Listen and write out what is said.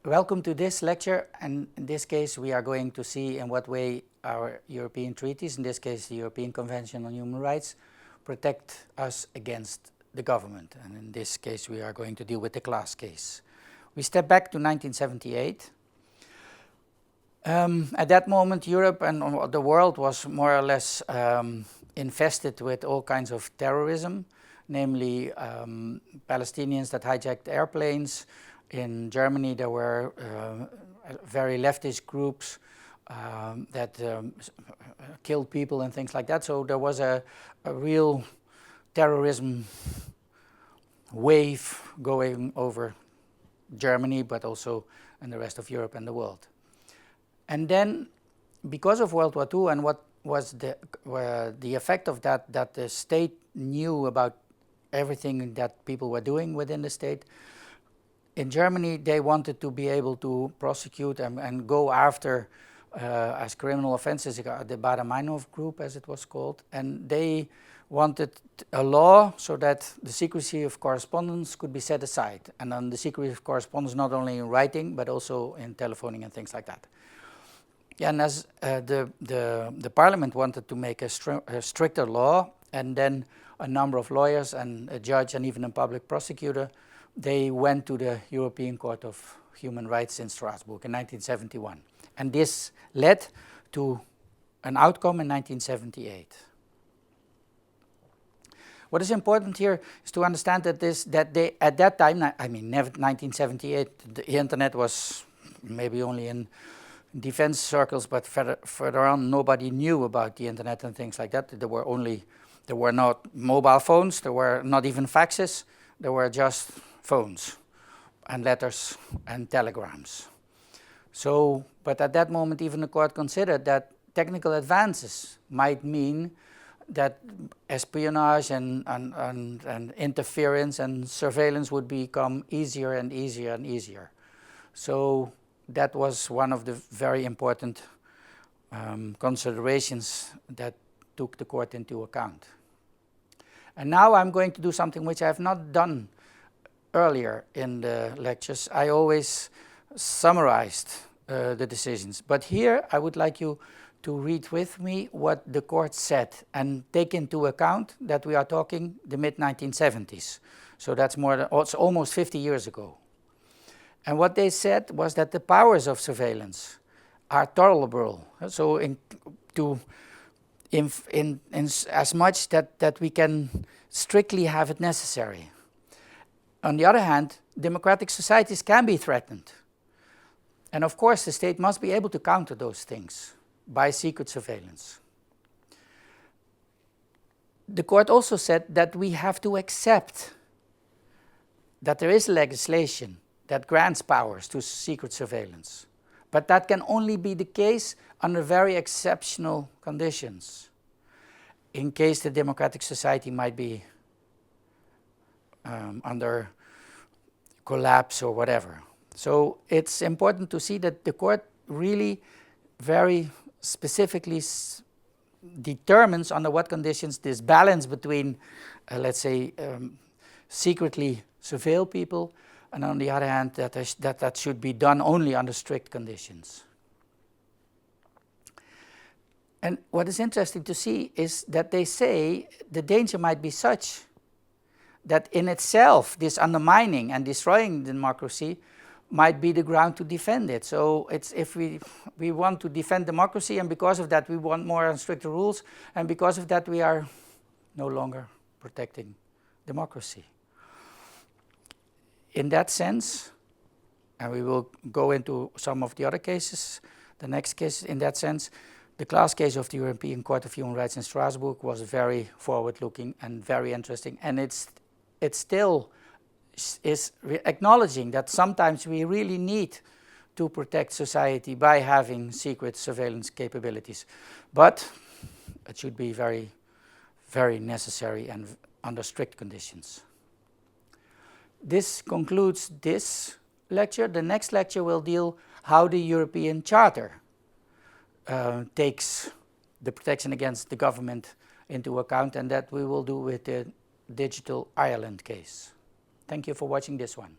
Welcome to this lecture, and in this case we are going to see in what way our European treaties, in this case the European Convention on Human Rights, protect us against the government. And in this case we are going to deal with the class case. We step back to 1978. At that moment Europe and the world was more or less infested with all kinds of terrorism, namely Palestinians that hijacked airplanes. In Germany there were very leftist groups that killed people and things like that. So there was a real terrorism wave going over Germany, but also in the rest of Europe and the world. And then, because of World War II and what was the effect of that, that the state knew about everything that people were doing within the state, in Germany they wanted to be able to prosecute and go after as criminal offenses the Baader-Meinhof group, as it was called, and they wanted a law so that the secrecy of correspondence could be set aside, and then the secrecy of correspondence not only in writing but also in telephoning and things like that. And as the parliament wanted to make a stricter law, and then a number of lawyers and a judge and even a public prosecutor, they went to the European Court of Human Rights in Strasbourg in 1971. And this led to an outcome in 1978. What is important here is to understand that they at that time, I mean, never 1978, the internet was maybe only in defense circles, but further on nobody knew about the internet and things like that. There were not mobile phones, there were not even faxes, there were just phones and letters and telegrams. So, but at that moment even the court considered that technical advances might mean that espionage and interference and surveillance would become easier and easier and easier. So that was one of the very important considerations that took the court into account. And now I'm going to do something which I have not done earlier in the lectures. I always summarized the decisions, but here I would like you to read with me what the court said and take into account that we are talking the mid-1970s. So that's it's almost 50 years ago. And what they said was that the powers of surveillance are tolerable. So in as much that we can strictly have it necessary. On the other hand, democratic societies can be threatened. And of course the state must be able to counter those things by secret surveillance. The court also said that we have to accept that there is legislation that grants powers to secret surveillance, but that can only be the case under very exceptional conditions, in case the democratic society might be under collapse or whatever. So it's important to see that the court really very specifically determines under what conditions this balance between, let's say, secretly surveil people, and on the other hand, that should be done only under strict conditions. And what is interesting to see is that they say the danger might be such that in itself this undermining and destroying democracy might be the ground to defend it. So it's if we want to defend democracy, and because of that we want more and stricter rules, and because of that we are no longer protecting democracy. In that sense, and we will go into some of the other cases, the next case in that sense, the class case of the European Court of Human Rights in Strasbourg was very forward-looking and very interesting, and it still is acknowledging that sometimes we really need to protect society by having secret surveillance capabilities, but it should be very, very necessary and under strict conditions. This concludes this lecture. The next lecture will deal how the European Charter takes the protection against the government into account, and that we will do with the Digital Ireland case. Thank you for watching this one.